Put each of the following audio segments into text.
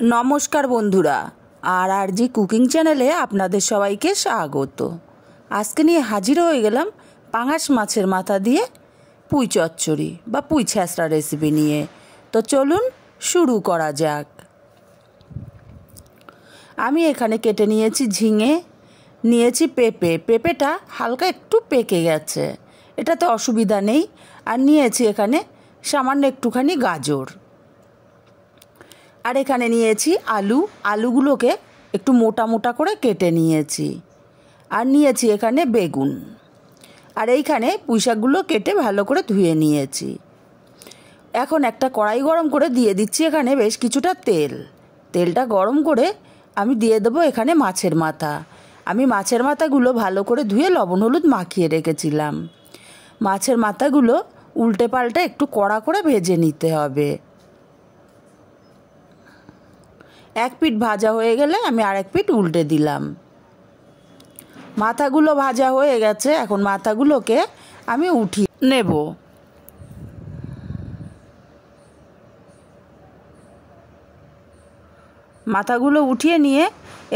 নমস্কার বন্ধুরা, আর জি কুকিং চ্যানেলে আপনাদের সবাইকে স্বাগত। আজকে নিয়ে হাজির হয়ে গেলাম পাঙাশ মাছের মাথা দিয়ে পুঁই চচ্চড়ি বা পুঁই ছ্যাঁচড়া রেসিপি নিয়ে। তো চলুন শুরু করা যাক। আমি এখানে কেটে নিয়েছি ঝিঙে, নিয়েছি পেঁপেটা হালকা একটু পেকে গেছে, এটাতে অসুবিধা নেই। আর নিয়েছি এখানে সামান্য একটুখানি গাজর, আর এখানে নিয়েছি আলুগুলোকে একটু মোটা মোটা করে কেটে নিয়েছি। আর নিয়েছি এখানে বেগুন, আর এইখানে পুঁইশাকগুলো কেটে ভালো করে ধুয়ে নিয়েছি। এখন একটা কড়াই গরম করে দিয়ে দিচ্ছি এখানে বেশ কিছুটা তেলটা গরম করে আমি দিয়ে দেবো এখানে মাছের মাথা। আমি মাছের মাথাগুলো ভালো করে ধুয়ে লবণ হলুদ মাখিয়ে রেখেছিলাম। মাছের মাথাগুলো উল্টে পাল্টে একটু কড়া করে ভেজে নিতে হবে। এক পিঠ ভাজা হয়ে গেলে আমি আরেক পিঠ উল্টে দিলাম। মাথাগুলো ভাজা হয়ে গেছে, এখন মাথাগুলোকে আমি উঠিয়ে নেব। মাথাগুলো উঠিয়ে নিয়ে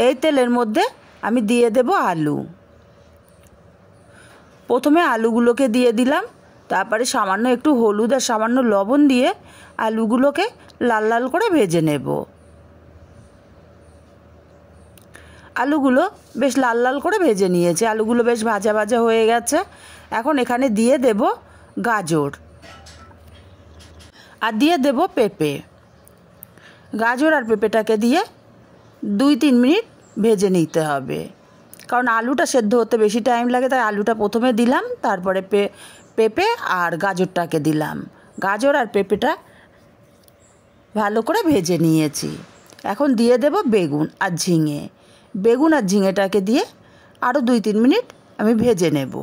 এই তেলের মধ্যে আমি দিয়ে দেব আলু। প্রথমে আলুগুলোকে দিয়ে দিলাম, তারপরে সামান্য একটু হলুদ আর সামান্য লবণ দিয়ে আলুগুলোকে লাল লাল করে ভেজে নেব। আলুগুলো বেশ লাল লাল করে ভেজে নিয়েছে, আলুগুলো বেশ ভাজা ভাজা হয়ে গেছে। এখন এখানে দিয়ে দেব গাজর আর দিয়ে দেব পেঁপে। গাজর আর পেঁপেটাকে দিয়ে 2-3 মিনিট ভেজে নিতে হবে, কারণ আলুটা সেদ্ধ হতে বেশি টাইম লাগে। তাই আলুটা প্রথমে দিলাম, তারপরে পেঁপে আর গাজরটাকে দিলাম। গাজর আর পেঁপেটা ভালো করে ভেজে নিয়েছি। এখন দিয়ে দেব বেগুন আর ঝিঙেটাকে দিয়ে আরও 2-3 মিনিট আমি ভেজে নেব।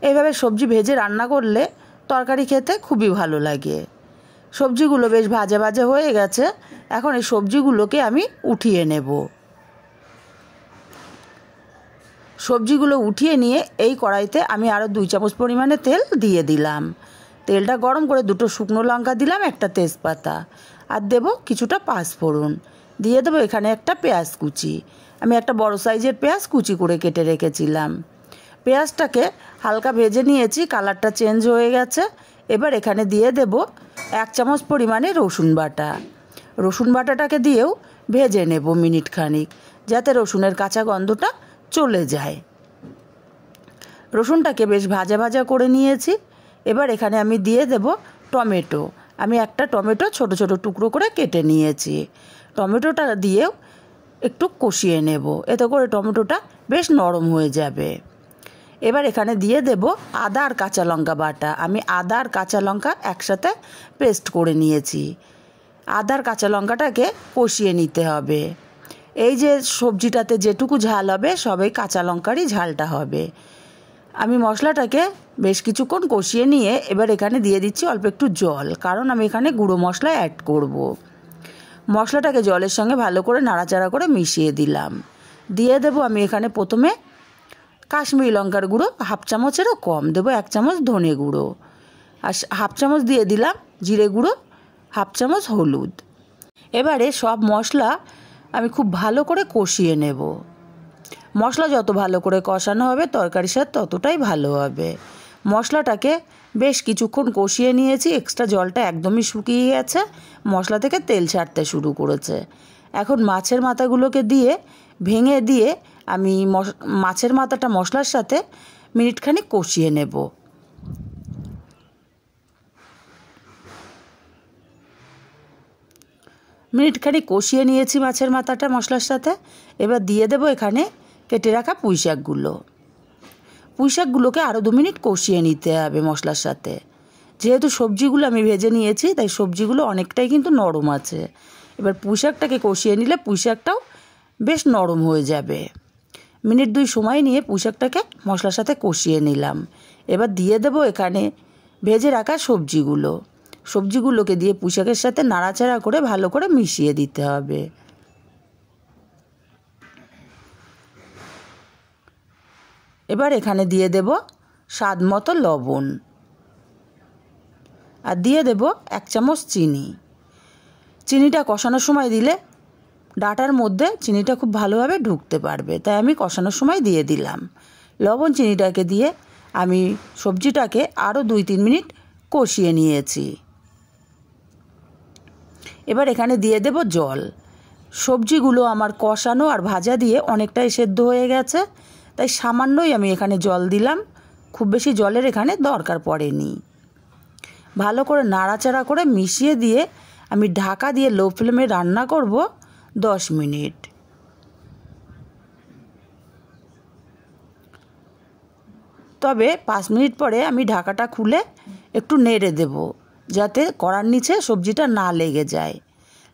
এইভাবে সবজি ভেজে রান্না করলে তরকারি খেতে খুবই ভালো লাগে। সবজিগুলো বেশ ভাজা ভাজা হয়ে গেছে, এখন এই সবজিগুলোকে আমি উঠিয়ে নেব। সবজিগুলো উঠিয়ে নিয়ে এই কড়াইতে আমি আরও 2 চামচ পরিমাণে তেল দিয়ে দিলাম। তেলটা গরম করে 2টো শুকনো লঙ্কা দিলাম, একটা তেজপাতা, আর দেব কিছুটা পাঁচফোড়ন। দিয়ে দেবো এখানে একটা পেঁয়াজ কুচি। আমি একটা বড় সাইজের পেঁয়াজ কুচি করে কেটে রেখেছিলাম। পেঁয়াজটাকে হালকা ভেজে নিয়েছি, কালারটা চেঞ্জ হয়ে গেছে। এবার এখানে দিয়ে দেব 1 চামচ পরিমাণে রসুন বাটাটাকে দিয়েও ভেজে নেব মিনিট খানিক, যাতে রসুনের কাঁচা গন্ধটা চলে যায়। রসুনটাকে বেশ ভাজা ভাজা করে নিয়েছি। এবার এখানে আমি দিয়ে দেব টমেটো। আমি একটা টমেটো ছোট ছোট টুকরো করে কেটে নিয়েছি। টমেটোটা দিয়েও একটু কষিয়ে নেব, এতে করে টমেটোটা বেশ নরম হয়ে যাবে। এবার এখানে দিয়ে দেব আদা আর কাঁচা লঙ্কা বাটা। আমি আদা আর কাঁচা লঙ্কা একসাথে পেস্ট করে নিয়েছি। আদা আর কাঁচা লঙ্কাটাকে কষিয়ে নিতে হবে। এই যে সবজিটাতে যেটুকু ঝাল হবে সবই কাঁচা লঙ্কারই ঝালটা হবে। আমি মশলাটাকে বেশ কিছুক্ষণ কষিয়ে নিয়ে এবার এখানে দিয়ে দিচ্ছি অল্প একটু জল, কারণ আমি এখানে গুঁড়ো মশলা অ্যাড করব। মশলাটাকে জলের সঙ্গে ভালো করে নাড়াচাড়া করে মিশিয়ে দিলাম। দিয়ে দেব আমি এখানে প্রথমে কাশ্মীরি লঙ্কার গুঁড়ো 1/2 চামচেরও কম দেবো, 1 চামচ ধনে গুঁড়ো, আর 1/2 চামচ দিয়ে দিলাম জিরে গুঁড়ো, 1/2 চামচ হলুদ। এবারে সব মশলা আমি খুব ভালো করে কষিয়ে নেব। মশলা যত ভালো করে কষানো হবে তরকারির স্বাদ ততটাই ভালো হবে। মশলাটাকে বেশ কিছুক্ষণ কষিয়ে নিয়েছি, এক্সট্রা জলটা একদমই শুকিয়ে গেছে, মশলা থেকে তেল ছাড়তে শুরু করেছে। এখন মাছের মাথাগুলোকে ভেঙে দিয়ে আমি মাছের মাথাটা মশলার সাথে মিনিটখানেক কষিয়ে নেব। মিনিটখানেক কষিয়ে নিয়েছি মাছের মাথাটা মশলার সাথে। এবার দিয়ে দেব এখানে কেটে রাখা পুঁইশাকগুলোকে আরও 2 মিনিট কষিয়ে নিতে হবে মশলার সাথে। যেহেতু সবজিগুলো আমি ভেজে নিয়েছি তাই সবজিগুলো অনেকটাই কিন্তু নরম আছে। এবার পুঁইশাকটাকে কষিয়ে নিলে পুঁইশাকটাও বেশ নরম হয়ে যাবে। মিনিট 2 সময় নিয়ে পুঁইশাকটাকে মশলার সাথে কষিয়ে নিলাম। এবার দিয়ে দেব এখানে ভেজে রাখা সবজিগুলোকে দিয়ে পুঁইশাকের সাথে নাড়াচাড়া করে ভালো করে মিশিয়ে দিতে হবে। এবার এখানে দিয়ে দেব স্বাদ মতো লবণ, আর দিয়ে দেব 1 চামচ চিনি। চিনিটা কষানোর সময় দিলে ডাঁটার মধ্যে চিনিটা খুব ভালোভাবে ঢুকতে পারবে, তাই আমি কষানোর সময় দিয়ে দিলাম। লবণ চিনিটাকে দিয়ে আমি সবজিটাকে আরও 2-3 মিনিট কষিয়ে নিয়েছি। এবার এখানে দিয়ে দেব জল। সবজিগুলো আমার কষানো আর ভাজা দিয়ে অনেকটাই সেদ্ধ হয়ে গেছে, তাই সামান্যই আমি এখানে জল দিলাম, খুব বেশি জলের এখানে দরকার পড়েনি। ভালো করে নাড়াচাড়া করে মিশিয়ে দিয়ে আমি ঢাকা দিয়ে লো ফ্লেমে রান্না করব 10 মিনিট। তবে 5 মিনিট পরে আমি ঢাকাটা খুলে একটু নেড়ে দেব, যাতে কড়ার নিচে সবজিটা না লেগে যায়।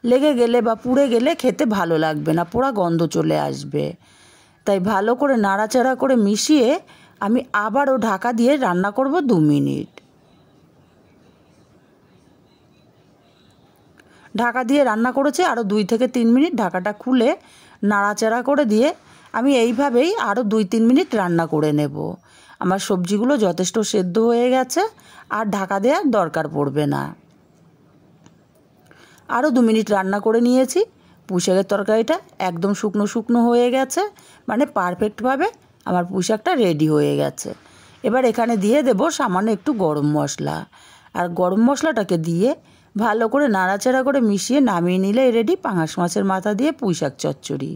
লেগে গেলে বা পুড়ে গেলে খেতে ভালো লাগবে না, পোড়া গন্ধ চলে আসবে। তাই ভালো করে নাড়াচাড়া করে মিশিয়ে আমি আবারও ঢাকা দিয়ে রান্না করব 2 মিনিট। ঢাকা দিয়ে রান্না করেছি আরও 2 থেকে 3 মিনিট। ঢাকাটা খুলে নাড়াচাড়া করে দিয়ে আমি এইভাবেই আরও 2-3 মিনিট রান্না করে নেব। আমার সবজিগুলো যথেষ্ট সেদ্ধ হয়ে গেছে, আর ঢাকা দেওয়ার দরকার পড়বে না। আরও 2 মিনিট রান্না করে নিয়েছি। পুঁই শাকের তরকারিটা একদম শুকনো শুকনো হয়ে গেছে, মানে পারফেক্টভাবে আমার পুঁই শাকটা রেডি হয়ে গেছে। এবার এখানে দিয়ে দেব সামান্য একটু গরম মশলা, আর গরম মশলাটাকে দিয়ে ভালো করে নাড়াচাড়া করে মিশিয়ে নামিয়ে নিলে রেডি পাঙাশ মাছের মাথা দিয়ে পুঁই শাক চচ্চড়ি।